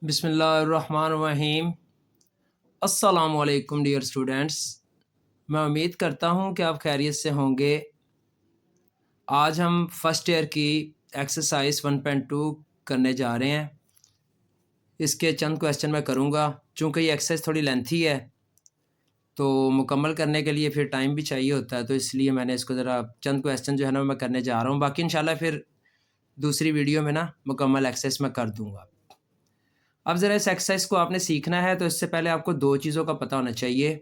बिस्मिल्लाहिर्रहमानिर्रहीम। अस्सलामुअलैकुम dear students, मैं उम्मीद करता हूँ कि आप खैरियत से होंगे। आज हम फर्स्ट ईयर की एक्सरसाइज 1.2 करने जा रहे हैं। इसके चंद क्वेश्चन मैं करूँगा। चूँकि ये एक्सरसाइज थोड़ी लेंथी है तो मुकम्मल करने के लिए फिर टाइम भी चाहिए होता है, तो इसलिए मैंने इसको ज़रा चंद क्वेश्चन जो है ना मैं करने जा रहा हूँ। बाकी इंशाल्लाह फिर दूसरी वीडियो में ना मुकम्मल एक्सरसाइज मैं कर दूँगा। अब ज़रा इस एक्सरसाइज को आपने सीखना है तो इससे पहले आपको दो चीज़ों का पता होना चाहिए।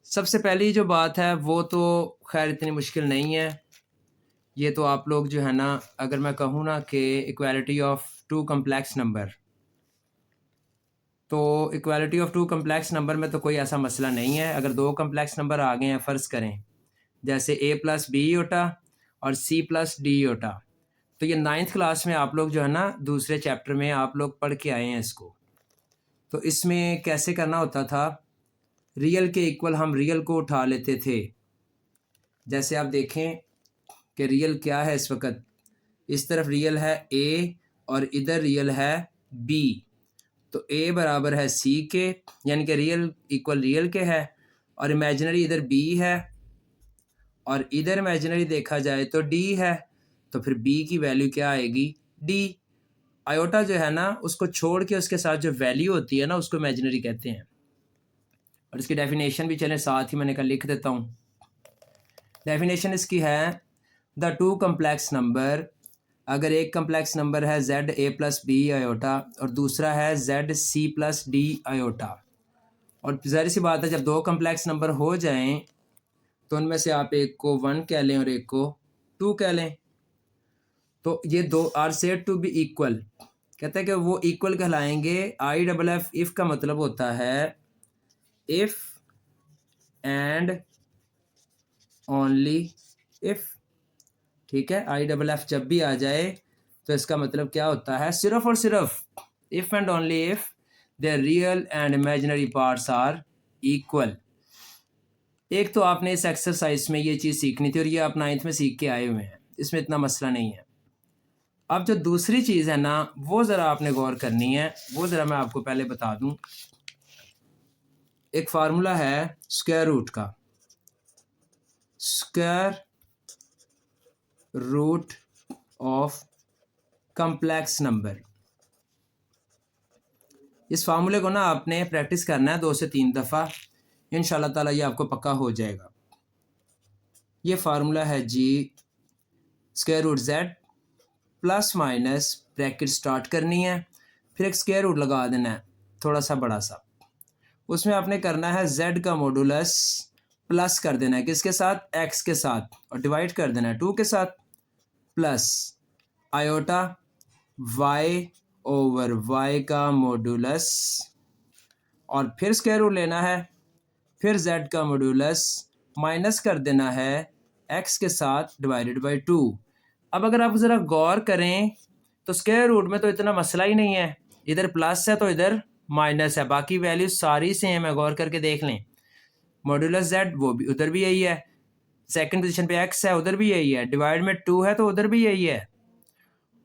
सबसे पहली जो बात है वो तो खैर इतनी मुश्किल नहीं है। ये तो आप लोग जो है ना, अगर मैं कहूँ ना कि equality of two complex number, तो equality of two complex number में तो कोई ऐसा मसला नहीं है। अगर दो कम्प्लेक्स नंबर आ गए हैं, फ़र्ज़ करें जैसे a प्लस बी योटा और c प्लस डी योटा, तो ये 9th क्लास में आप लोग जो है ना दूसरे चैप्टर में आप लोग पढ़ के आए हैं इसको। तो इसमें कैसे करना होता था, रियल के इक्वल हम रियल को उठा लेते थे। जैसे आप देखें कि रियल क्या है इस वक्त, इस तरफ रियल है a और इधर रियल है b, तो a बराबर है c के, यानी कि रियल इक्वल रियल के है, और इमेजिनरी इधर b है और इधर इमेजिनरी देखा जाए तो d है, तो फिर b की वैल्यू क्या आएगी, d। आयोटा जो है ना उसको छोड़ के उसके साथ जो वैल्यू होती है ना उसको इमेजिनरी कहते हैं। और इसकी डेफिनेशन भी चलें साथ ही मैंने कहा लिख देता हूँ। डेफिनेशन इसकी है, द टू कम्प्लेक्स नंबर, अगर एक कम्प्लेक्स नंबर है Z A plus B iota और दूसरा है Z C plus D iota, और ज़ाहिर सी बात है जब दो कम्प्लेक्स नंबर हो जाएं तो उनमें से आप एक को 1 कह लें और एक को 2 कह लें, तो ये दो are said to be equal, कहते हैं कि वो इक्वल कहलाएंगे। आई डबल एफ इफ़ का मतलब होता है इफ़ एंड ओनली इफ़, ठीक है। आई डबल एफ जब भी आ जाए तो इसका मतलब क्या होता है, सिर्फ और सिर्फ if and only if their real and imaginary parts are equal. एक तो आपने इस एक्सरसाइज में ये चीज़ सीखनी थी और ये आप 9th में सीख के आए हुए हैं, इसमें इतना मसला नहीं है। अब जो दूसरी चीज़ है ना वो ज़रा आपने गौर करनी है, वो ज़रा मैं आपको पहले बता दूं। एक फार्मूला है स्क्वायर रूट का, square root of complex number. इस फार्मूले को ना आपने प्रैक्टिस करना है 2 से 3 दफ़ा, इंशाल्लाह ताला ये आपको पक्का हो जाएगा। ये फार्मूला है जी, square root Z plus minus bracket start करनी है, फिर एक स्क्वायर रूट लगा देना है थोड़ा सा बड़ा सा, उसमें आपने करना है जेड का मॉडुलस प्लस कर देना है किसके साथ, एक्स के साथ, और डिवाइड कर देना है 2 के साथ, plus iota Y over Y का मॉडुलस, और फिर स्क्वायर रूट लेना है, फिर z का मॉडुलस माइनस कर देना है x के साथ डिवाइडेड बाई 2। अब अगर आप ज़रा गौर करें तो स्क्वायर रूट में तो इतना मसला ही नहीं है, इधर प्लस है तो इधर माइनस है, बाकी वैल्यू सारी सेम है। गौर करके देख लें, मॉडुलस z वो भी उधर भी यही है, सेकंड पोजीशन पे x है उधर भी यही है, डिवाइड में 2 है तो उधर भी यही है,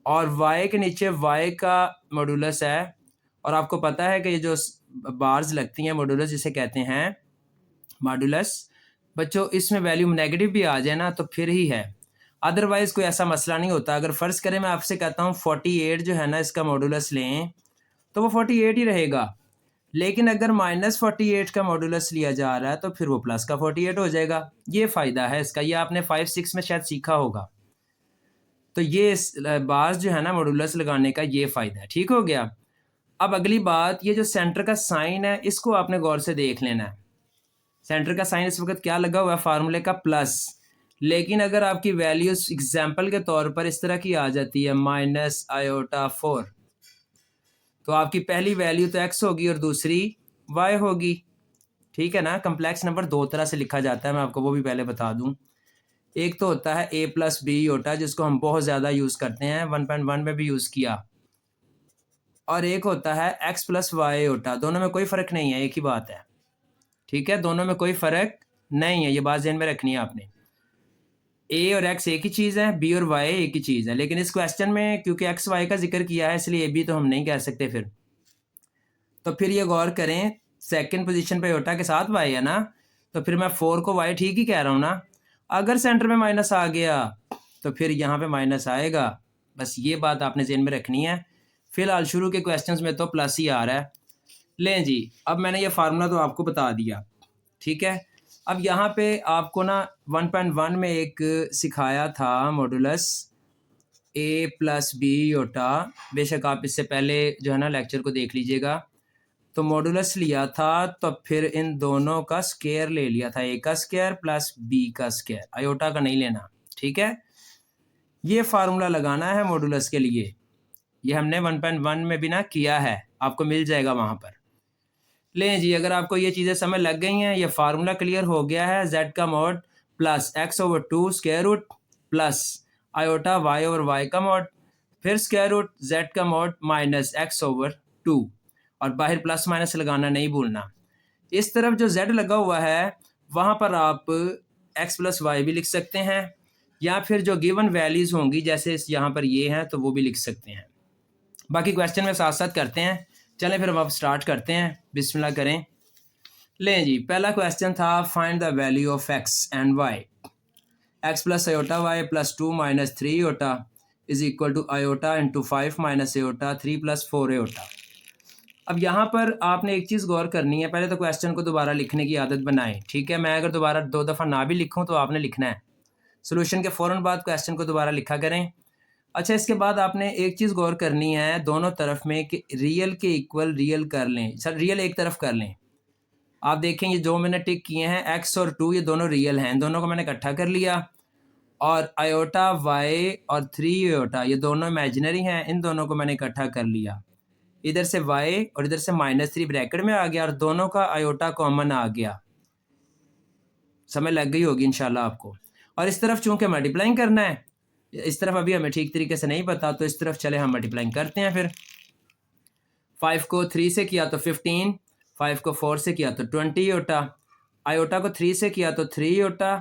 और y के नीचे y का मॉडुलस है। और आपको पता है कि ये जो बार्स लगती हैं मॉडुलस जिसे कहते हैं मॉडुलस, बच्चों इसमें वैल्यू नेगेटिव भी आ जाए ना तो फिर ही है, अदरवाइज़ कोई ऐसा मसला नहीं होता। अगर फ़र्ज़ करें मैं आपसे कहता हूँ 48 जो है ना इसका मॉडुलस लें तो वो 48 ही रहेगा, लेकिन अगर -48 का मॉडुलस लिया जा रहा है तो फिर वो प्लस का 48 हो जाएगा। ये फ़ायदा है इसका, ये आपने 5-6 में शायद सीखा होगा। तो ये बार्स जो है ना मॉडुलस लगाने का ये फ़ायदा है, ठीक हो गया। अब अगली बात, ये जो सेंटर का साइन है इसको आपने गौर से देख लेना है। सेंटर का साइन इस वक्त क्या लगा हुआ है, फार्मूले का प्लस, लेकिन अगर आपकी वैल्यूज एग्जाम्पल के तौर पर इस तरह की आ जाती है -i/4, तो आपकी पहली वैल्यू तो x होगी और दूसरी y होगी, ठीक है ना। कम्प्लेक्स नंबर दो तरह से लिखा जाता है, मैं आपको वो भी पहले बता दूं। एक तो होता है a प्लस बी योटा, जिसको हम बहुत ज़्यादा यूज़ करते हैं, 1.1 में भी यूज़ किया, और एक होता है x प्लस वाई योटा। दोनों में कोई फ़र्क नहीं है, एक ही बात है, ठीक है। दोनों में कोई फ़र्क नहीं है, ये बात ध्यान में रखनी है आपने। ए और एक्स एक ही चीज़ है, बी और वाई एक ही चीज़ है, लेकिन इस क्वेश्चन में क्योंकि एक्स वाई का जिक्र किया है इसलिए ए बी तो हम नहीं कह सकते फिर, तो फिर ये गौर करें, सेकंड पोजीशन पे आयोटा के साथ वाई है ना, तो फिर मैं 4 को वाई ठीक ही कह रहा हूँ ना। अगर सेंटर में माइनस आ गया तो फिर यहाँ पे माइनस आएगा। बस ये बात आपने ज़हन में रखनी है। फिलहाल शुरू के क्वेश्चंस में तो प्लस ही आ रहा है। लें जी, अब मैंने ये फार्मूला तो आपको बता दिया, ठीक है। अब यहाँ पे आपको ना 1.1 में एक सिखाया था मॉडुलस ए प्लस बी योटा। बेशक आप इससे पहले जो है ना लेक्चर को देख लीजिएगा। तो मॉडुलस लिया था तो फिर इन दोनों का स्क्वायर ले लिया था, ए का स्क्वायर प्लस बी का स्क्वायर, आयोटा का नहीं लेना, ठीक है। ये फार्मूला लगाना है मॉडुलस के लिए, ये हमने 1.1 में भी ना किया है, आपको मिल जाएगा वहाँ पर। लें जी, अगर आपको ये चीज़ें समझ लग गई हैं, ये फार्मूला क्लियर हो गया है, z का mod plus x/2 square root plus iota y/y का मॉड, फिर स्क्वायर रूट z का मॉड माइनस x/2, और बाहर प्लस माइनस लगाना नहीं भूलना। इस तरफ जो z लगा हुआ है वहाँ पर आप x + y भी लिख सकते हैं, या फिर जो गिवन वैल्यूज़ होंगी जैसे यहाँ पर ये हैं तो वो भी लिख सकते हैं। बाकी क्वेश्चन में साथ साथ करते हैं। चलें फिर हम अब स्टार्ट करते हैं, बिस्मिल्लाह करें। लें जी, पहला क्वेश्चन था find the value of x and y। x + iota y + 2 - 3 iota is equal to iota into 5 - iota 3 + 4 iota. अब यहाँ पर आपने एक चीज़ गौर करनी है, पहले तो क्वेश्चन को दोबारा लिखने की आदत बनाएं, ठीक है। मैं अगर दोबारा 2 दफ़ा ना भी लिखूँ तो आपने लिखना है, सोल्यूशन के फ़ौरन बाद क्वेश्चन को दोबारा लिखा करें। अच्छा, इसके बाद आपने एक चीज़ गौर करनी है दोनों तरफ में कि रियल के इक्वल रियल कर लें। सर रियल एक तरफ कर लें। आप देखें ये जो मैंने टिक किए हैं x और 2 ये दोनों रियल हैं, इन दोनों को मैंने इकट्ठा कर लिया। और आयोटा y और 3 आयोटा ये दोनों इमेजिनरी हैं, इन दोनों को मैंने इकट्ठा कर लिया। इधर से y और इधर से -3 ब्रैकेट में आ गया और दोनों का आयोटा कॉमन आ गया। समझ लग गई होगी इंशाल्लाह आपको। और इस तरफ चूंकि मल्टीप्लाइंग करना है, इस तरफ अभी हमें ठीक तरीके से नहीं पता, तो इस तरफ चले हम मल्टीप्लाइंग करते हैं। फिर 5 को 3 से किया तो 15, 5 को 4 से किया तो 20 आयोटा, आयोटा को 3 से किया तो 3 आयोटा,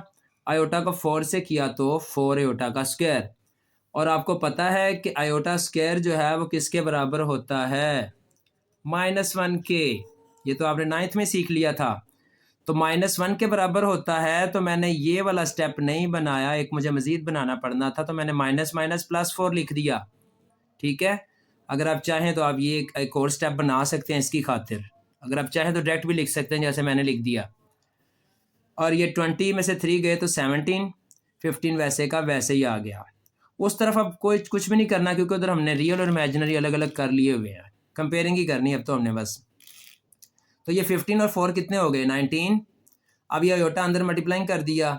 आयोटा को 4 से किया तो 4 आयोटा का स्क्वायर। और आपको पता है कि आयोटा स्क्वायर जो है वो किसके बराबर होता है? -1 के। ये तो आपने 9th में सीख लिया था। तो -1 के बराबर होता है, तो मैंने ये वाला स्टेप नहीं बनाया, एक मुझे मज़ीद बनाना पड़ना था, तो मैंने माइनस माइनस +4 लिख दिया, ठीक है। अगर आप चाहें तो आप ये एक और स्टेप बना सकते हैं इसकी खातिर। अगर आप चाहें तो डायरेक्ट भी लिख सकते हैं जैसे मैंने लिख दिया। और ये 20 में से 3 गए तो 17, 15 वैसे का वैसे ही आ गया। उस तरफ अब कोई कुछ भी नहीं करना, क्योंकि उधर हमने रियल और इमेजिनरी अलग अलग कर लिए हुए हैं, कंपेयरिंग ही करनी है अब तो हमने बस। तो ये 15 और 4 कितने हो गए? 19। अब ये आयोटा अंदर मल्टीप्लाइंग कर दिया,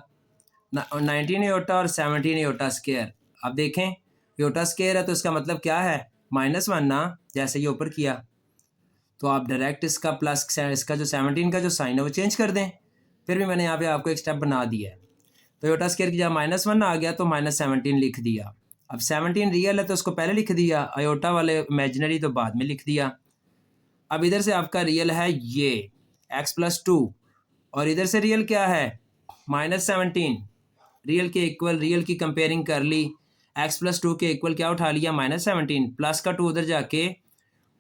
19 आयोटा और 17 आयोटा स्क्वायर। अब देखें आयोटा स्क्वायर है तो इसका मतलब क्या है? -1 ना, जैसे ये ऊपर किया। तो आप डायरेक्ट इसका प्लस इसका जो 17 का जो साइन है वो चेंज कर दें। फिर भी मैंने यहाँ पे आपको एक स्टेप बना दिया है। तो आयोटा स्क्वायर की जब -1 आ गया तो -17 लिख दिया। अब 17 रियल है तो उसको पहले लिख दिया, आयोटा वाले इमेजिनरी तो बाद में लिख दिया। अब इधर से आपका रियल है ये x + 2, और इधर से रियल क्या है? -17। रियल के इक्वल रियल की कंपेयरिंग कर ली, x + 2 के इक्वल क्या उठा लिया? -17, प्लस का 2 उधर जाके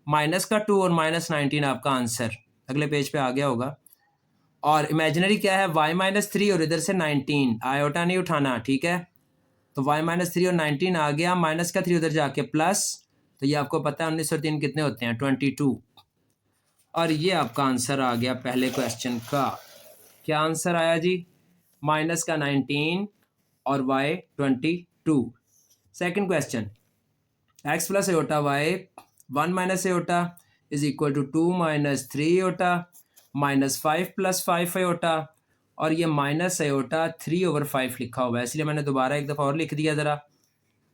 माइनस का 2 और -19 आपका आंसर अगले पेज पे आ गया होगा। और इमेजिनरी क्या है? y - 3 और इधर से 19, आयोटा नहीं उठाना, ठीक है। तो y - 3 और 19 आ गया, माइनस का 3 उधर जाके प्लस, तो ये आपको पता है 19 और 3 कितने होते हैं? 22। और ये आपका आंसर आ गया पहले क्वेश्चन का। क्या आंसर आया जी? माइनस का 19 और y 22। Second question, x + iota y 1 - iota is equal to 2 - 3 iota -5 + 5 iota, और ये माइनस आयोटा 3/5 लिखा हुआ है, इसलिए मैंने दोबारा एक दफ़ा और लिख दिया। ज़रा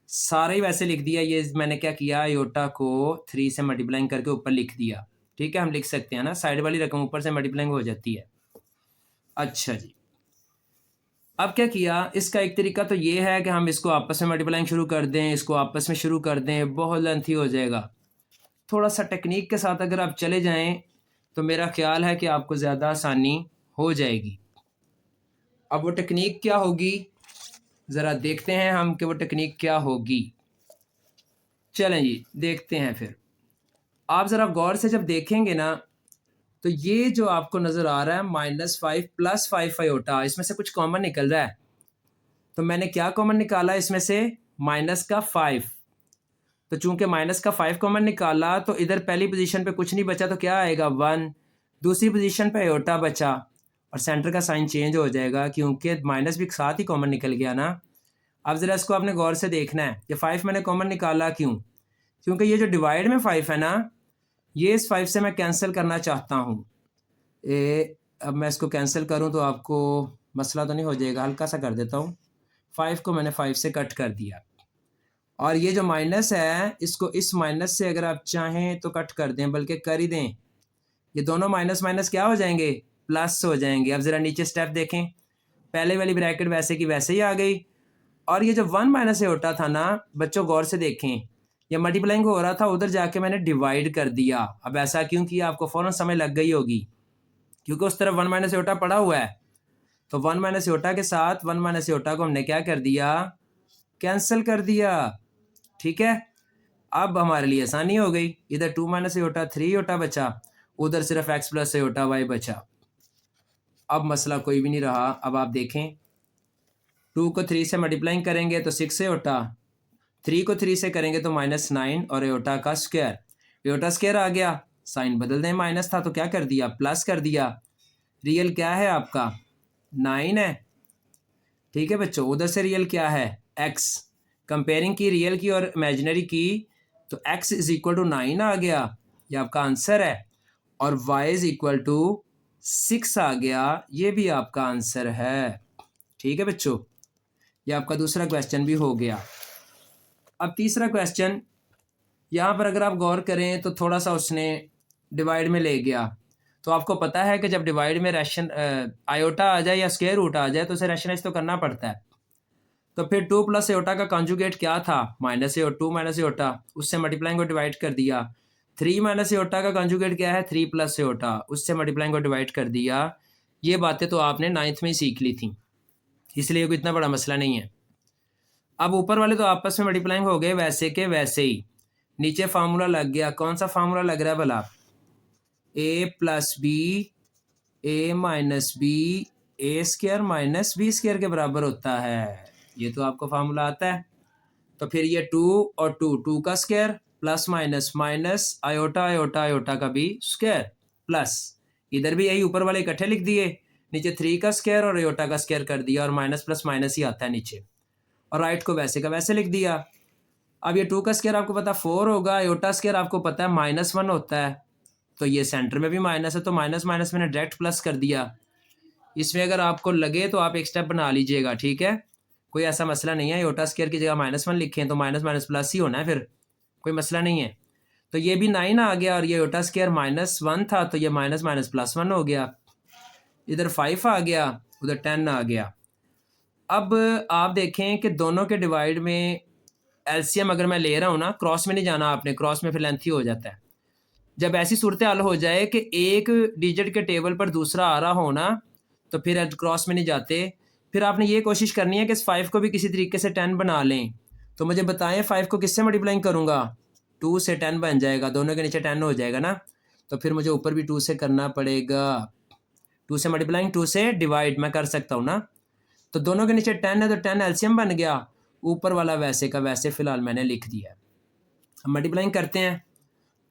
सारा ही वैसे लिख दिया। ये मैंने क्या किया, आयोटा को 3 से मल्टीप्लाइंग करके ऊपर लिख दिया, ठीक है। हम लिख सकते हैं ना, साइड वाली रकम ऊपर से मल्टीप्लाइंग हो जाती है। अच्छा जी, अब क्या किया, इसका एक तरीका तो ये है कि हम इसको आपस में मल्टीप्लाइंग शुरू कर दें, इसको आपस में शुरू कर दें, बहुत लेंथी हो जाएगा। थोड़ा सा टेक्निक के साथ अगर आप चले जाएं तो मेरा ख्याल है कि आपको ज़्यादा आसानी हो जाएगी। अब वो टेक्निक क्या होगी, ज़रा देखते हैं हम कि वो टेक्निक क्या होगी। चलें जी देखते हैं फिर। आप ज़रा गौर से जब देखेंगे ना तो ये जो आपको नज़र आ रहा है -5 + 5 आयोटा, इसमें से कुछ कॉमन निकल रहा है। तो मैंने क्या कॉमन निकाला इसमें से? -5। तो चूंकि -5 कॉमन निकाला तो इधर पहली पोजीशन पे कुछ नहीं बचा, तो क्या आएगा 1। दूसरी पोजीशन पे आयोटा बचा और सेंटर का साइन चेंज हो जाएगा क्योंकि माइनस भी साथ ही कॉमन निकल गया ना। अब ज़रा इसको आपने गौर से देखना है कि 5 मैंने कॉमन निकाला क्यों? क्योंकि ये जो डिवाइड में 5 है ना, ये इस 5 से मैं कैंसिल करना चाहता हूँ। अब मैं इसको कैंसिल करूँ तो आपको मसला तो नहीं हो जाएगा, हल्का सा कर देता हूँ। 5 को मैंने 5 से कट कर दिया और ये जो माइनस है इसको इस माइनस से अगर आप चाहें तो कट कर दें, बल्कि कर ही दें। ये दोनों माइनस माइनस क्या हो जाएंगे? प्लस हो जाएंगे। अब ज़रा नीचे स्टेप देखें, पहले वाली ब्रैकेट वैसे की वैसे ही आ गई और ये जो 1 माइनस आयोटा था ना बच्चों, गौर से देखें, ये मल्टीप्लाइंग हो रहा था, उधर जाके मैंने डिवाइड कर दिया। अब ऐसा क्यों किया आपको फ़ौरन समझ लग गई होगी, क्योंकि उस तरफ 1 माइनस आयोटा पड़ा हुआ है। तो 1 माइनस आयोटा के साथ 1 माइनस आयोटा को हमने क्या कर दिया? कैंसिल कर दिया। ठीक है, अब हमारे लिए आसानी हो गई। इधर 2 माइनस आयोटा 3 आयोटा बचा, उधर सिर्फ x प्लस आयोटा y बचा। अब मसला कोई भी नहीं रहा। अब आप देखें, 2 को 3 से मल्टीप्लाइंग करेंगे तो 6 आयोटा, 3 को 3 से करेंगे तो -9 और आयोटा का स्क्वायर, आयोटा स्क्वायर आ गया। साइन बदल दें, माइनस था तो क्या कर दिया? प्लस कर दिया। रियल क्या है आपका? 9 है। ठीक है बच्चों, उधर से रियल क्या है? x। कंपेयरिंग की रियल की और इमेजिनरी की, तो x इज इक्वल टू 9 आ गया, ये आपका आंसर है। और y इज इक्वल टू 6 आ गया, ये भी आपका आंसर है। ठीक है बच्चों, ये आपका दूसरा क्वेश्चन भी हो गया। अब तीसरा क्वेश्चन, यहाँ पर अगर आप गौर करें तो थोड़ा सा उसने डिवाइड में ले गया। तो आपको पता है कि जब डिवाइड में रैशन आयोटा आ जाए या स्क्वायर रूट आ जाए तो उसे रैशनलाइज तो करना पड़ता है। तो फिर 2 प्लस आयोटा का कॉन्जुगेट क्या था? -2 माइनस आयोटा, उससे मल्टीप्लाइंग को डिवाइड कर दिया। 3 माइनस आयोटा का कॉन्जुगेट क्या है? 3 प्लस आयोटा, उससे मल्टीप्लाइंग को डिवाइड कर दिया। ये बातें तो आपने 9th में ही सीख ली थी, इसलिए कोई इतना बड़ा मसला नहीं है। अब ऊपर वाले तो आपस में मल्टीप्लाइंग हो गए वैसे के वैसे ही, नीचे फार्मूला लग गया। कौन सा फार्मूला लग रहा है भला? a plus B A minus B A square minus B square के बराबर होता है। ये तो आपको फार्मूला आता है। तो फिर ये 2 और 2 का square plus minus minus iota iota iota का भी स्क्वायर प्लस, इधर भी यही ऊपर वाले इकट्ठे लिख दिए, नीचे 3 का स्क्वायर और आयोटा का स्क्वायर कर दिया और माइनस प्लस माइनस ही आता है नीचे, और राइट को वैसे का वैसे लिख दिया। अब ये 2 का स्क्वायर आपको पता 4 होगा, आयोटा स्क्वायर आपको पता है -1 होता है, तो ये सेंटर में भी माइनस है तो माइनस माइनस मैंने डायरेक्ट प्लस कर दिया। इसमें अगर आपको लगे तो आप एक स्टेप बना लीजिएगा, ठीक है, कोई ऐसा मसला नहीं है। आयोटा स्क्वायर की जगह -1 लिखें तो माइनस माइनस प्लस ही होना है, फिर कोई मसला नहीं है। तो ये भी 9 आ गया और ये आयोटा स्क्वायर -1 था तो ये माइनस माइनस +1 हो गया। इधर 5 आ गया, उधर 10 आ गया। अब आप देखें कि दोनों के डिवाइड में एलसीएम अगर मैं ले रहा हूँ ना, क्रॉस में नहीं जाना आपने, क्रॉस में फिर लेंथी हो जाता है। जब ऐसी सूरत हाल हो जाए कि एक डिजिट के टेबल पर दूसरा आ रहा हो ना, तो फिर क्रॉस में नहीं जाते। फिर आपने ये कोशिश करनी है कि इस 5 को भी किसी तरीके से 10 बना लें। तो मुझे बताएं 5 को किससे मल्टीप्लाइंग करूँगा? 2 से 10 बन जाएगा, दोनों के नीचे 10 हो जाएगा ना, तो फिर मुझे ऊपर भी 2 से करना पड़ेगा। 2 से मल्टीप्लाइंग 2 से डिवाइड मैं कर सकता हूँ ना, तो दोनों के नीचे 10 है तो 10 एलसीएम बन गया, ऊपर वाला वैसे का वैसे फ़िलहाल मैंने लिख दिया है। हम मल्टीप्लाइंग करते हैं,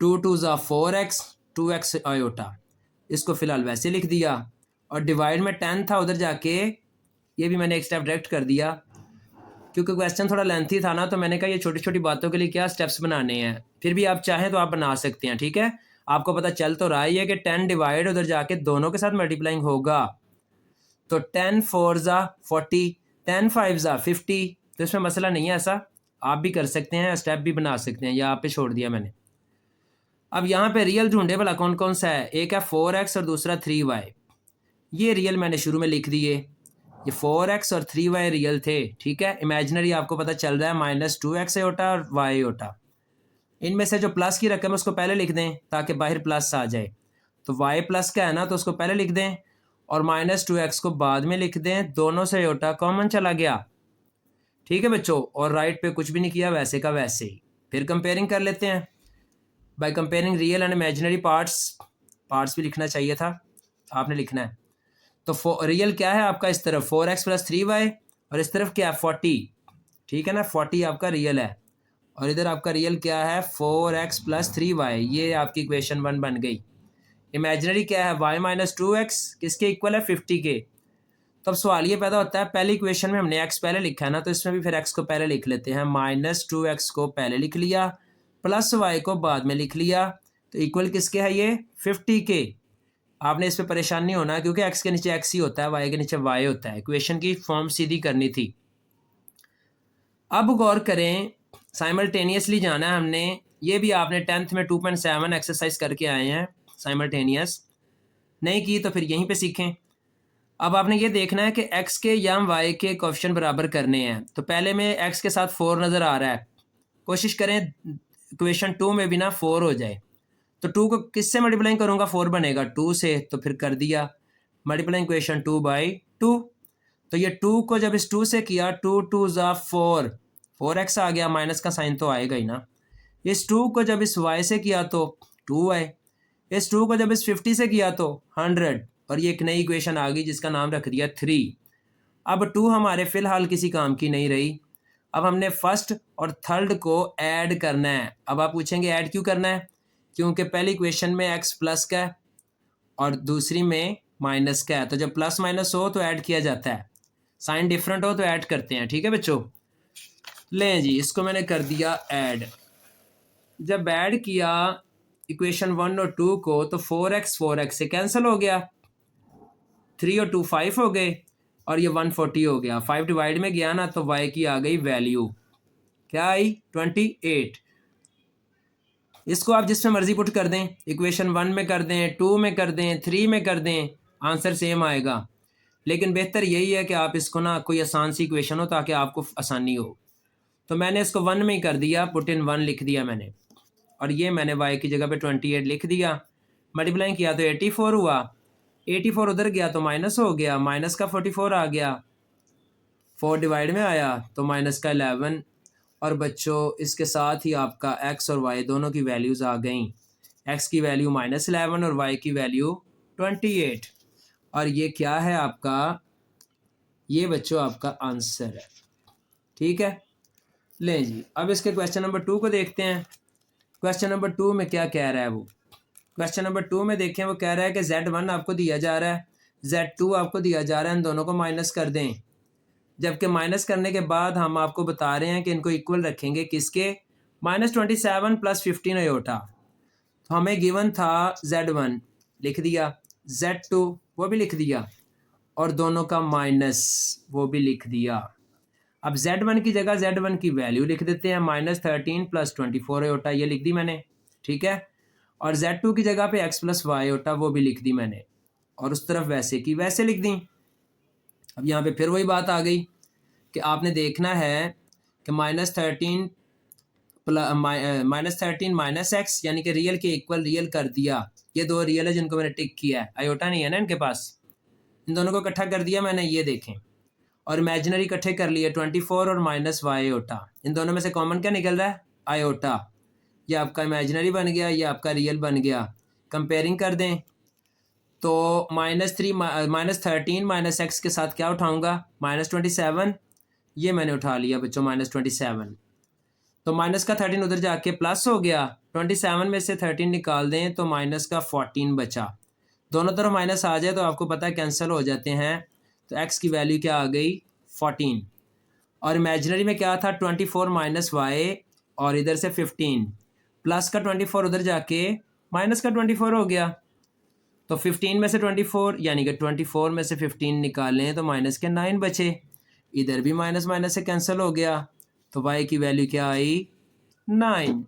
2 2 ज़ा 4x 2x आयोटा, इसको फ़िलहाल वैसे लिख दिया, और डिवाइड में 10 था उधर जाके ये भी मैंने एक स्टेप डायरेक्ट कर दिया। क्योंकि क्वेश्चन थोड़ा लेंथी था ना, तो मैंने कहा ये छोटी छोटी बातों के लिए क्या स्टेप्स बनाने हैं, फिर भी आप चाहें तो आप बना सकते हैं। ठीक है, आपको पता चल तो रहा ही है कि 10 डिवाइड उधर जाके दोनों के साथ मल्टीप्लाइंग होगा, तो 10 4 ज़ा 40, 10 5 ज़ा 50, तो इसमें मसला नहीं है ऐसा, आप भी कर सकते हैं, स्टेप भी बना सकते हैं, यहाँ पे छोड़ दिया मैंने। अब यहाँ पे रियल ढूंढे भला कौन कौन सा है, एक है 4x और दूसरा 3y, ये रियल मैंने शुरू में लिख दिए, ये 4x और 3y रियल थे। ठीक है, इमेजिनरी आपको पता चल रहा है -2x आयोटा और y आयोटा, इनमें से जो प्लस की रकम है उसको पहले लिख दें ताकि बाहर प्लस आ जाए, तो y प्लस का है ना तो उसको पहले लिख दें और -2x को बाद में लिख दें, दोनों से आयोटा कॉमन चला गया। ठीक है बच्चों, और राइट पे कुछ भी नहीं किया, वैसे का वैसे ही। फिर कंपेयरिंग कर लेते हैं, by comparing real and imaginary parts भी लिखना चाहिए था, आपने लिखना है। तो रियल क्या है आपका इस तरफ 4x + 3y और इस तरफ क्या है 40, ठीक है ना, 40 आपका रियल है और इधर आपका रियल क्या है 4x + 3y, ये आपकी इक्वेशन 1 बन गई। इमेजिनरी क्या है y - 2x, किसके इक्वल है 50 के। तो अब सवाल ये पैदा होता है, पहली इक्वेशन में हमने x पहले लिखा है ना, तो इसमें भी फिर x को पहले लिख लेते हैं, -2x को पहले लिख लिया प्लस y को बाद में लिख लिया, तो इक्वल किसके है ये 50 के। आपने इस पर परेशान नहीं होना क्योंकि x के नीचे x ही होता है, y के नीचे y होता है, इक्वेशन की फॉर्म सीधी करनी थी। अब गौर करें, साइमल्टेनियसली जाना है हमने, ये भी आपने 10th में 2.7 एक्सरसाइज करके आए हैं, साइमल्टेनियस नहीं की तो फिर यहीं पे सीखें। अब आपने ये देखना है कि x के या y के कोएफिशिएंट बराबर करने हैं, तो पहले में x के साथ 4 नज़र आ रहा है, कोशिश करें इक्वेशन 2 में भी ना 4 हो जाए, तो 2 को किससे मल्टीप्लाई करूँगा 4 बनेगा 2 से, तो फिर कर दिया मल्टीप्लाई इक्वेशन 2/2, तो ये 2 को जब इस 2 से किया 2 2 ज़ा 4, 4x आ गया, माइनस का साइन तो आएगा ही ना। इस 2 को जब इस y से किया तो 2y, इस 2 को जब इस 50 से किया तो 100, और ये एक नई इक्वेशन आ गई जिसका नाम रख दिया 3। अब 2 हमारे फिलहाल किसी काम की नहीं रही, अब हमने फर्स्ट और थर्ड को ऐड करना है। अब आप पूछेंगे ऐड क्यों करना है, क्योंकि पहली इक्वेशन में x प्लस का है और दूसरी में माइनस का है, तो जब प्लस माइनस हो तो ऐड किया जाता है, साइन डिफरेंट हो तो ऐड करते हैं, ठीक है बच्चों। लें जी, इसको मैंने कर दिया ऐड। जब ऐड किया इक्वेशन 1 और 2 को तो 4x से कैंसिल हो गया, 3 और 2 5 हो गए और ये 140 हो गया, 5 डिवाइड में गया ना तो y की आ गई वैल्यू, क्या आई 28। इसको आप जिसमें मर्जी पुट कर दें, इक्वेशन 1 में कर दें, 2 में कर दें, 3 में कर दें, आंसर सेम आएगा। लेकिन बेहतर यही है कि आप इसको ना कोई आसान सी इक्वेशन हो ताकि आपको आसानी हो। तो मैंने इसको 1 में ही कर दिया, पुट इन 1 लिख दिया मैंने, और ये मैंने y की जगह पे 28 लिख दिया, मल्टीप्लाई किया तो 84 हुआ, 84 उधर गया तो माइनस हो गया, माइनस का 44 आ गया, 4 डिवाइड में आया तो माइनस का 11, और बच्चों इसके साथ ही आपका x और y दोनों की वैल्यूज़ आ गई, x की वैल्यू -11 और y की वैल्यू 28, और ये क्या है आपका, ये बच्चों आपका आंसर है, ठीक है। लें जी, अब इसके क्वेश्चन नंबर 2 को देखते हैं। क्वेश्चन नंबर 2 में क्या कह रहा है वो, क्वेश्चन नंबर 2 में देखें, वो कह रहा है कि Z1 आपको दिया जा रहा है, Z2 आपको दिया जा रहा है, इन दोनों को माइनस कर दें, जबकि माइनस करने के बाद हम आपको बता रहे हैं कि इनको इक्वल रखेंगे किसके, -27 + 15 अयोटा। तो हमें गिवन था Z1 लिख दिया, Z2 वो भी लिख दिया, और दोनों का माइनस वो भी लिख दिया। अब Z1 की जगह Z1 की वैल्यू लिख देते हैं, -13 + 24 अयोटा, ये लिख दी मैंने, ठीक है। और Z2 की जगह पे x + y अयोटा वो भी लिख दी मैंने, और उस तरफ वैसे की वैसे लिख दी। अब यहाँ पे फिर वही बात आ गई कि आपने देखना है कि -13 -x यानी कि रियल के इक्वल रियल कर दिया, ये दो रियल है जिनको मैंने टिक किया है, अयोटा नहीं है ना इनके पास, इन दोनों को इकट्ठा कर दिया मैंने, ये देखें, और इमेजिनरी इकट्ठे कर लिए 24 और -y अयोटा, इन दोनों में से कॉमन क्या निकल रहा है अयोटा, ये आपका इमेजिनरी बन गया, ये आपका रियल बन गया। कंपेयरिंग कर दें तो -13 -x के साथ क्या उठाऊंगा -27, ये मैंने उठा लिया बच्चों -27, तो माइनस का 13 उधर जाके प्लस हो गया, 27 में से 13 निकाल दें तो माइनस का 14 बचा, दोनों तरफ माइनस आ जाए तो आपको पता है कैंसिल हो जाते हैं, तो x की वैल्यू क्या आ गई 14, और इमेजिनरी में क्या था 24 - y और इधर से 15, प्लस का 24 उधर जाके माइनस का 24 हो गया, तो 15 में से 24 यानी कि 24 में से 15 निकालें तो माइनस के 9 बचे, इधर भी माइनस माइनस से कैंसिल हो गया, तो y की वैल्यू क्या आई 9।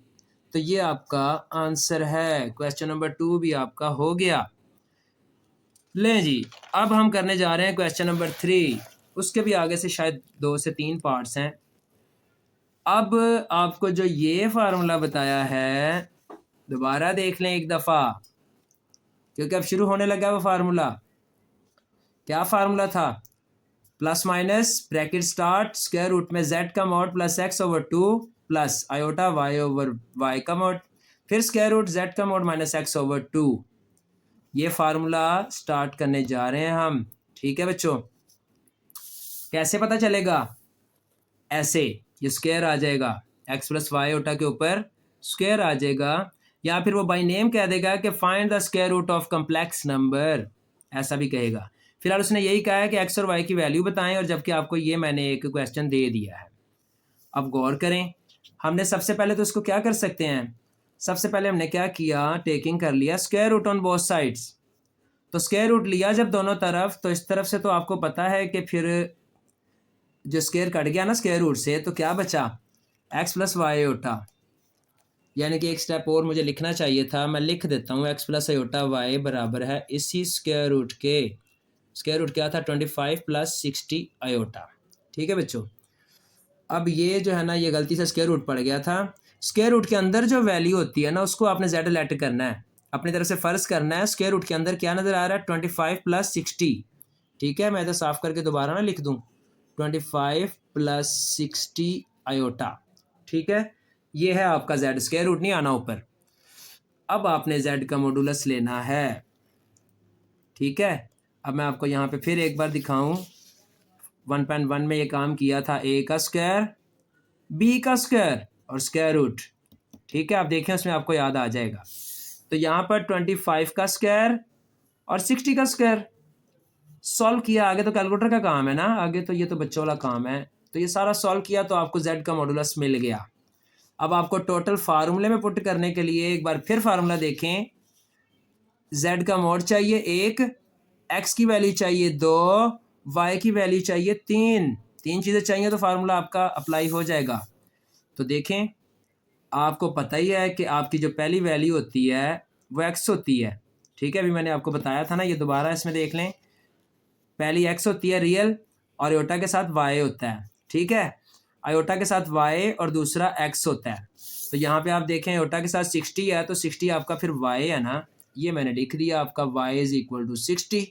तो ये आपका आंसर है, क्वेश्चन नंबर 2 भी आपका हो गया। लें जी, अब हम करने जा रहे हैं क्वेश्चन नंबर 3, उसके भी आगे से शायद 2 से 3 पार्ट्स हैं। अब आपको जो ये फार्मूला बताया है दोबारा देख लें एक दफ़ा, क्योंकि अब शुरू होने लगा वो फार्मूला। क्या फार्मूला था, plus minus bracket start square root में z का mod + x/2 plus iota y/y का मॉड, फिर स्क्वायर रूट जेड का मोड माइनस एक्स ओवर 2। ये फार्मूला स्टार्ट करने जा रहे हैं हम। ठीक है बच्चों, कैसे पता चलेगा? ऐसे, ये स्क्वायर आ जाएगा, एक्स प्लस वाई ओटा के ऊपर स्क्वायर आ जाएगा, या फिर वो बाई नेम कह देगा कि find the square root of complex number, ऐसा भी कहेगा। फिलहाल उसने यही कहा है कि एक्स और वाई की वैल्यू बताएं, और जबकि आपको ये मैंने एक क्वेश्चन दे दिया है। अब गौर करें, हमने सबसे पहले तो इसको क्या कर सकते हैं, सबसे पहले हमने क्या किया, टेकिंग कर लिया square root on both sides. तो स्क्वायर रूट लिया जब दोनों तरफ, तो इस तरफ से तो आपको पता है कि फिर जो स्क्वायर कट गया ना स्क्वायर रूट से, तो क्या बचा, एक्स प्लस वाई ओटा। यानी कि एक स्टेप और मुझे लिखना चाहिए था, मैं लिख देता हूँ, एक्स प्लस आयोटा वाई बराबर है इसी स्क्वायर रूट के, स्क्वायर रूट क्या था 25 प्लस 60 आयोटा। ठीक है बच्चों, अब ये जो है ना, ये गलती से स्क्वायर रूट पड़ गया था। स्क्वायर रूट के अंदर जो वैल्यू होती है ना, उसको आपने जेड लेट करना है, अपनी तरफ से फ़र्ज करना है। स्क्वायर रूट के अंदर क्या नज़र आ रहा है, 25 प्लस 60। ठीक है, मैं तो साफ करके दोबारा ना लिख दूँ, 25 प्लस 60 आयोटा। ठीक है, ये है आपका जेड, स्क्वायर रूट नहीं आना ऊपर। अब आपने जेड का मॉडुलस लेना है। ठीक है, अब मैं आपको यहाँ पे फिर एक बार दिखाऊं, 1.1 में ये काम किया था, ए का स्क्वायर, बी का स्क्वायर और स्क्वायर रूट। ठीक है, आप देखें उसमें आपको याद आ जाएगा। तो यहाँ पर 25 का स्क्वायर और 60 का स्क्वायर सॉल्व किया। आगे तो कैलकुलेटर का काम है ना, आगे तो ये तो बच्चों वाला काम है। तो ये सारा सॉल्व किया तो आपको जेड का मॉडुलस मिल गया। अब आपको टोटल फार्मूले में पुट करने के लिए एक बार फिर फार्मूला देखें। जेड का मोड चाहिए 1, एक्स की वैल्यू चाहिए 2, वाई की वैल्यू चाहिए 3। तीन चीज़ें चाहिए तो फार्मूला आपका अप्लाई हो जाएगा। तो देखें, आपको पता ही है कि आपकी जो पहली वैल्यू होती है वो एक्स होती है। ठीक है, अभी मैंने आपको बताया था ना, ये दोबारा इसमें देख लें। पहली एक्स होती है रियल, और आयोटा के साथ वाई होता है। ठीक है, आयोटा के साथ वाई और दूसरा एक्स होता है। तो यहाँ पे आप देखें, आयोटा के साथ 60 है, तो 60 आपका फिर वाई है ना, ये मैंने लिख दिया आपका y इज इक्वल टू 60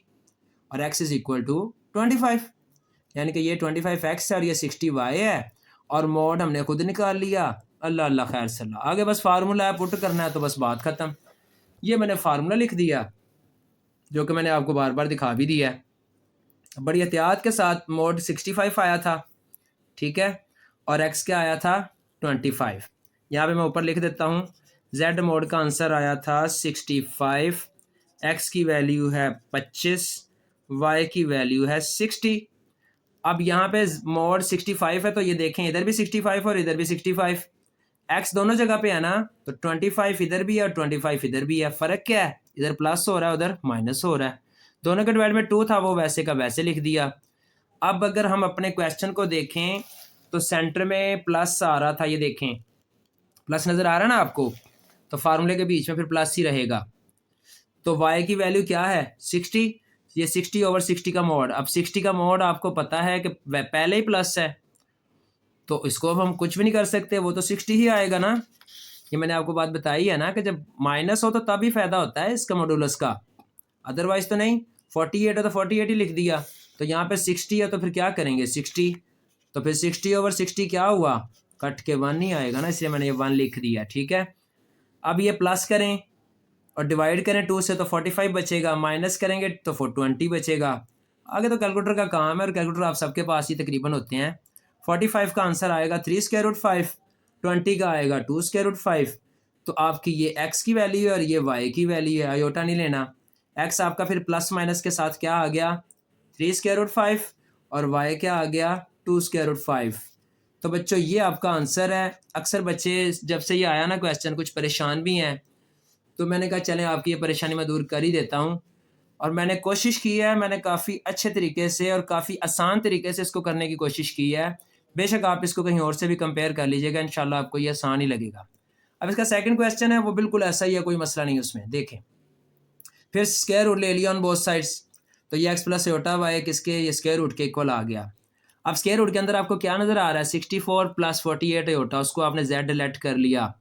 और x इज इक्वल टू 25। यानी कि ये 25 x है और ये 60 y है, और मोड हमने खुद निकाल लिया। अल्लाह अल्लाह खैर सल्ला, आगे बस फार्मूला है, पुट करना है तो बस बात ख़त्म। ये मैंने फार्मूला लिख दिया, जो कि मैंने आपको बार बार दिखा भी दिया है। बड़ी एहतियात के साथ मोड 65 आया था। ठीक है, और x क्या आया था 25। यहाँ पे मैं ऊपर लिख देता हूँ, z मोड का आंसर आया था 65, x की वैल्यू है 25, y की वैल्यू है 60। अब यहाँ पे मोड 65 है, तो ये देखें इधर भी 65 और इधर भी 65, x दोनों जगह पे है ना, तो 25 इधर भी है और 25 इधर भी है। फ़र्क क्या है, इधर प्लस हो रहा है उधर माइनस हो रहा है। दोनों के डिवाइड में 2 था, वो वैसे का वैसे लिख दिया। अब अगर हम अपने क्वेश्चन को देखें तो सेंटर में प्लस आ रहा था, ये देखें प्लस नज़र आ रहा है ना आपको, तो फार्मूले के बीच में फिर प्लस ही रहेगा। तो y की वैल्यू क्या है 60, ये 60 ओवर 60 का मोड। अब 60 का मोड आपको पता है कि पहले ही प्लस है, तो इसको अब हम कुछ भी नहीं कर सकते, वो तो 60 ही आएगा ना। ये मैंने आपको बात बताई है ना कि जब माइनस हो तो तब ही फायदा होता है इसका मॉडुलस का, अदरवाइज तो नहीं। 48 है तो 48 ही लिख दिया। तो यहाँ पे 60 है तो फिर क्या करेंगे 60, तो फिर 60 ओवर 60 क्या हुआ, कट के 1 ही आएगा ना, इसलिए मैंने ये 1 लिख दिया। ठीक है, अब ये प्लस करें और डिवाइड करें 2 से तो 45 बचेगा, माइनस करेंगे तो 20 बचेगा। आगे तो कैलकुलेटर का काम है, और कैलकुलेटर आप सबके पास ही तकरीबन होते हैं। 45 का आंसर आएगा 3 स्क्वायर रूट 5, 20 का आएगा 2 स्क्वायर रूट 5। तो आपकी ये x की वैल्यू है और ये y की वैल्यू है, आयोटा नहीं लेना। x आपका फिर प्लस माइनस के साथ क्या आ गया 3 स्क्वायर रूट 5, और y क्या आ गया 2 स्क्वायर रूट 5। तो बच्चों ये आपका आंसर है। अक्सर बच्चे जब से ये आया ना क्वेश्चन कुछ परेशान भी हैं, तो मैंने कहा चलें आपकी ये परेशानी मैं दूर कर ही देता हूँ। और मैंने कोशिश की है, मैंने काफ़ी अच्छे तरीके से और काफ़ी आसान तरीके से इसको करने की कोशिश की है। बेशक आप इसको कहीं और से भी कंपेयर कर लीजिएगा, इंशाल्लाह आपको ये आसान ही लगेगा। अब इसका सेकंड क्वेश्चन है, वो बिल्कुल ऐसा ही है, कोई मसला नहीं उसमें। देखें, फिर स्क्वायर रूट ले लिया ऑन बोथ साइड्स, तो ये एक्स प्लस आयोटा वाई किसके, ये स्क्वायर रूट के इक्वल आ गया। अब स्क्वायर रूट के अंदर आपको क्या नज़र आ रहा है 64 प्लस 48 आयोटा, उसको आपने जेड लेट कर लिया,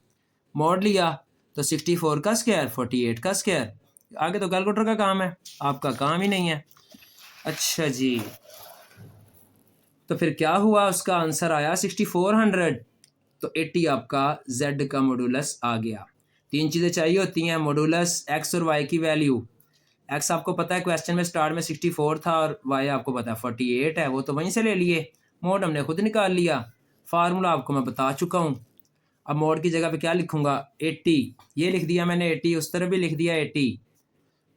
मोड लिया, तो 64 का स्क्वायर 48 का स्क्वायर। आगे तो कैलकुलेटर का काम है, आपका काम ही नहीं है। अच्छा जी, तो फिर क्या हुआ, उसका आंसर आया 6400, तो 80 आपका जेड का मॉडुलस आ गया। तीन चीज़ें चाहिए होती हैं, मॉडुलस, एक्स और वाई की वैल्यू। एक्स आपको पता है क्वेश्चन में स्टार्ट में 64 था और वाई आपको पता है 48 है, वो तो वहीं से ले लिए। मोड हमने खुद निकाल लिया, फार्मूला आपको मैं बता चुका हूँ। अब मोड की जगह पे क्या लिखूंगा, 80, ये लिख दिया मैंने 80, उस तरफ भी लिख दिया 80,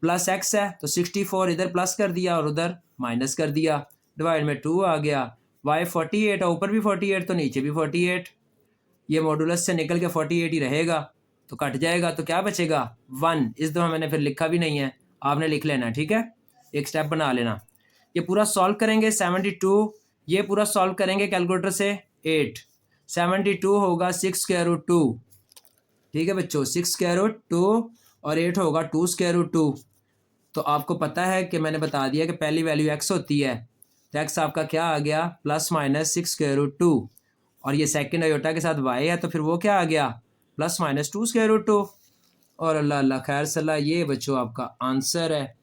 प्लस एक्स है तो 64 इधर प्लस कर दिया और उधर माइनस कर दिया, डिवाइड में 2 आ गया। वाई 48 है, ऊपर भी 48 तो नीचे भी 48, ये मॉडुलस से निकल के 48 ही रहेगा, तो कट जाएगा, तो क्या बचेगा 1। इस दफ़ा मैंने फिर लिखा भी नहीं है, आपने लिख लेना, ठीक है, एक स्टेप बना लेना। ये पूरा सॉल्व करेंगे 72, ये पूरा सॉल्व करेंगे कैलकुलेटर से 8, 72 होगा 6 स्क्वायर रूट 2, ठीक है बच्चों, 6 स्क्वायर रूट 2 और 8 होगा 2 स्क्वायर रूट 2। तो आपको पता है कि मैंने बता दिया कि पहली वैल्यू एक्स होती है, तो एक्स आपका क्या आ गया प्लस माइनस 6 स्क्वायर रूट 2, और ये सेकंड आयोटा के साथ वाई है तो फिर वो क्या आ गया प्लस माइनस 2 स्क्वायर रूट 2। और अल्लाह अल्लाह खैर सल्ला, ये बच्चों आपका आंसर है,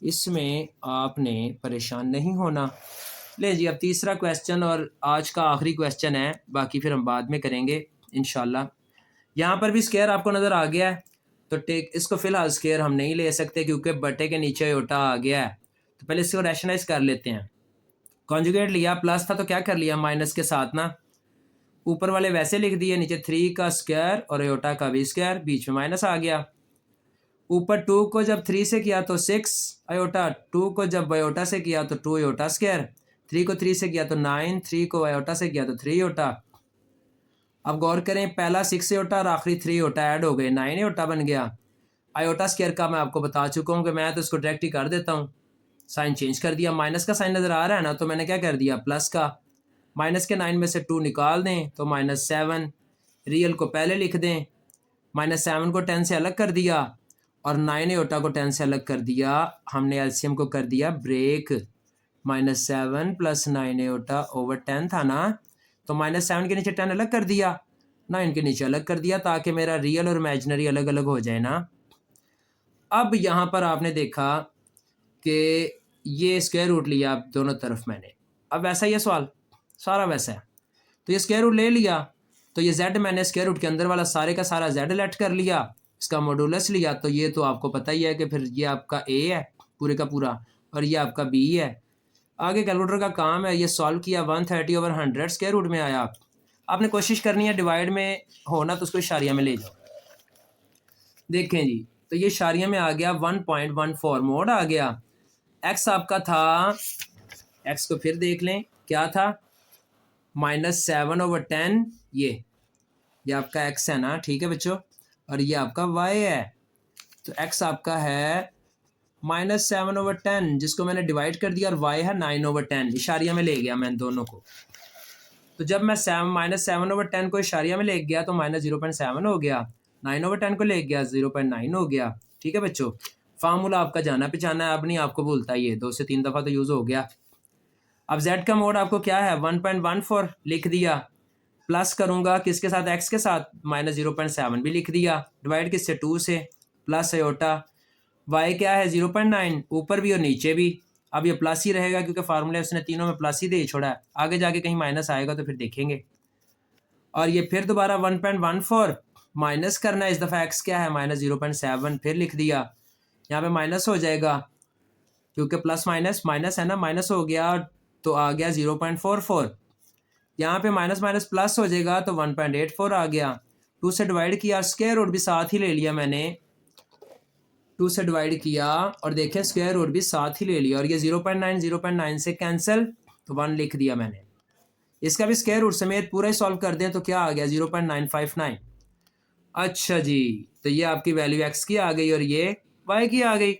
इसमें आपने परेशान नहीं होना। ले जी, अब तीसरा क्वेश्चन और आज का आखिरी क्वेश्चन है, बाकी फिर हम बाद में करेंगे इंशाल्लाह। यहाँ पर भी स्क्वायर आपको नज़र आ गया है, तो टेक इसको फिलहाल स्क्वायर हम नहीं ले सकते क्योंकि बटे के नीचे आयोटा आ गया है, तो पहले इसको रैशनलाइज कर लेते हैं। कॉन्जुगेट लिया, प्लस था तो क्या कर लिया माइनस के साथ ना, ऊपर वाले वैसे लिख दिए, नीचे 3 का स्क्वायर और आयोटा का भी स्क्वायर, बीच में माइनस आ गया। ऊपर 2 को जब 3 से किया तो 6 आयोटा, 2 को जब आयोटा से किया तो 2 आयोटा स्क्वायर, 3 को 3 से किया तो 9, 3 को आयोटा से किया तो 3 आयोटा। अब गौर करें, पहला 6 आयोटा और आखिरी 3 आयोटा ऐड हो गए, 9 आयोटा बन गया। आयोटा स्क्वायर का मैं आपको बता चुका हूँ कि मैं तो इसको डायरेक्ट ही कर देता हूँ, साइन चेंज कर दिया, माइनस का साइन नज़र आ रहा है ना, तो मैंने क्या कर दिया प्लस का, माइनस के 9 में से 2 निकाल दें तो -7, रियल को पहले लिख दें, -7 को 10 से अलग कर दिया और 9 आयोटा को 10 से अलग कर दिया, हमने एलसीएम को कर दिया ब्रेक, -7 + 9 आयोटा ओवर 10 था ना, तो -7 के नीचे 10 अलग कर दिया, 9 के नीचे अलग कर दिया, ताकि मेरा रियल और इमेजिनरी अलग अलग हो जाए ना। अब यहाँ पर आपने देखा कि ये स्क्वायर रूट लिया आप दोनों तरफ मैंने, अब वैसा ही है सवाल, सारा वैसा है, तो ये स्क्वायर रूट ले लिया, तो ये z मैंने स्क्वायर रूट के अंदर वाला सारे का सारा z लेट कर लिया, इसका मॉडुलस लिया, तो ये तो आपको पता ही है कि फिर ये आपका a है पूरे का पूरा और ये आपका b है। आगे कैलकुलेटर का काम है, ये सॉल्व किया 130/100 स्क्वायर रूट में आया, आपने कोशिश करनी है डिवाइड में होना तो उसको इशारिया में ले जाओ। देखें जी, तो ये इशारिया में आ गया 1.14 मोड आ गया। x आपका था, x को फिर देख लें क्या था, -7/10, ये आपका x है ना, ठीक है बच्चों, और ये आपका y है, तो x आपका है -7/10 जिसको मैंने डिवाइड कर दिया, और y है 9/10, इशारिया में ले गया मैंने दोनों को, तो जब मैं -7/10 को इशारिया में ले गया तो -0.7 हो गया, 9/10 को ले गया 0.9 हो गया, ठीक है बच्चों। फार्मूला आपका जाना पहचाना है, अब नहीं आपको भूलता, ये 2 से 3 दफ़ा तो यूज़ हो गया। अब z का मोड आपको क्या है 1.14 लिख दिया, प्लस करूँगा किसके साथ, x के साथ, -0.7 भी लिख दिया, डिवाइड किससे 2 से, प्लस आयोटा, y क्या है 0.9, ऊपर भी और नीचे भी, अब ये प्लस ही रहेगा क्योंकि फार्मूले उसने तीनों में प्लस ही दे छोड़ा है, आगे जाके कहीं माइनस आएगा तो फिर देखेंगे। और ये फिर दोबारा 1.14 माइनस करना है, इस दफ़ा x क्या है -0.7, फिर लिख दिया, यहाँ पे माइनस हो जाएगा क्योंकि प्लस माइनस माइनस है ना, माइनस हो गया तो आ गया 0.44, यहाँ पे माइनस माइनस प्लस हो जाएगा तो 1.84 आ गया, 2 से डिवाइड किया, स्क्वायर रूट भी साथ ही ले लिया मैंने, 2 से डिवाइड किया और देखें स्क्वायर रूट भी साथ ही ले लिया, और ये 0.9 से कैंसिल तो 1 लिख दिया मैंने। इसका भी स्क्वायर रूट समेत पूरा ही सॉल्व कर दें तो क्या आ गया 0.959। अच्छा जी, तो ये आपकी वैल्यू x की आ गई और ये y की आ गई।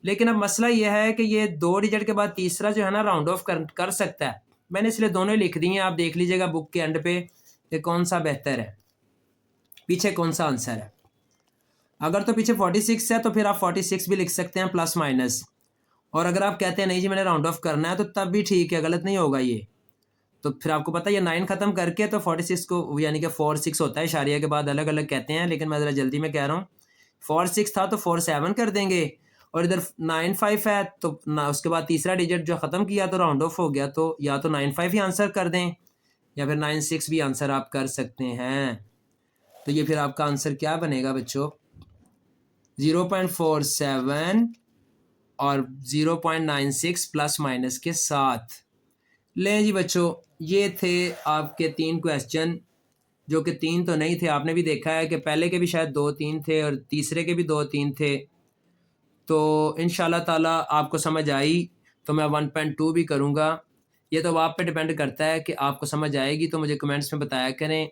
लेकिन अब मसला ये है कि ये 2 डिजिट के बाद तीसरा जो है ना राउंड ऑफ कर सकता है, मैंने इसलिए दोनों लिख दी हैं, आप देख लीजिएगा बुक के एंड पे कि कौन सा बेहतर है, पीछे कौन सा आंसर है। अगर तो पीछे 46 है तो फिर आप 46 भी लिख सकते हैं प्लस माइनस, और अगर आप कहते हैं नहीं जी मैंने राउंड ऑफ करना है तो तब भी ठीक है, गलत नहीं होगा ये, तो फिर आपको पता है ये 9 ख़त्म करके तो 46 को यानी कि 4-6 होता है, इशारिया के बाद अलग अलग कहते हैं, लेकिन मैं ज़रा जल्दी में कह रहा हूँ, 4-6 था तो 4-7 कर देंगे, और इधर 9-5 है तो ना, उसके बाद तीसरा डिजिट जो ख़त्म किया तो राउंड ऑफ हो गया, तो या तो 9-5 ही आंसर कर दें या फिर 9-6 भी आंसर आप कर सकते हैं। तो ये फिर आपका आंसर क्या बनेगा बच्चों, 0.47 और 0.96 प्लस माइनस के साथ। लें जी बच्चों, ये थे आपके 3 क्वेश्चन, जो कि 3 तो नहीं थे, आपने भी देखा है कि पहले के भी शायद 2-3 थे और तीसरे के भी 2-3 थे। तो इंशाल्लाह ताला आपको समझ आई तो मैं 1.2 भी करूँगा। ये तो आप पे डिपेंड करता है कि आपको समझ आएगी तो मुझे कमेंट्स में बताया करें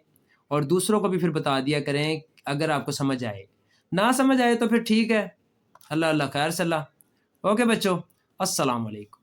और दूसरों को भी फिर बता दिया करें अगर आपको समझ आए। ना समझ आए तो फिर ठीक है, अल्लाह अल्लाह खैर सल्ला। ओके बच्चों, अस्सलाम वालेकुम।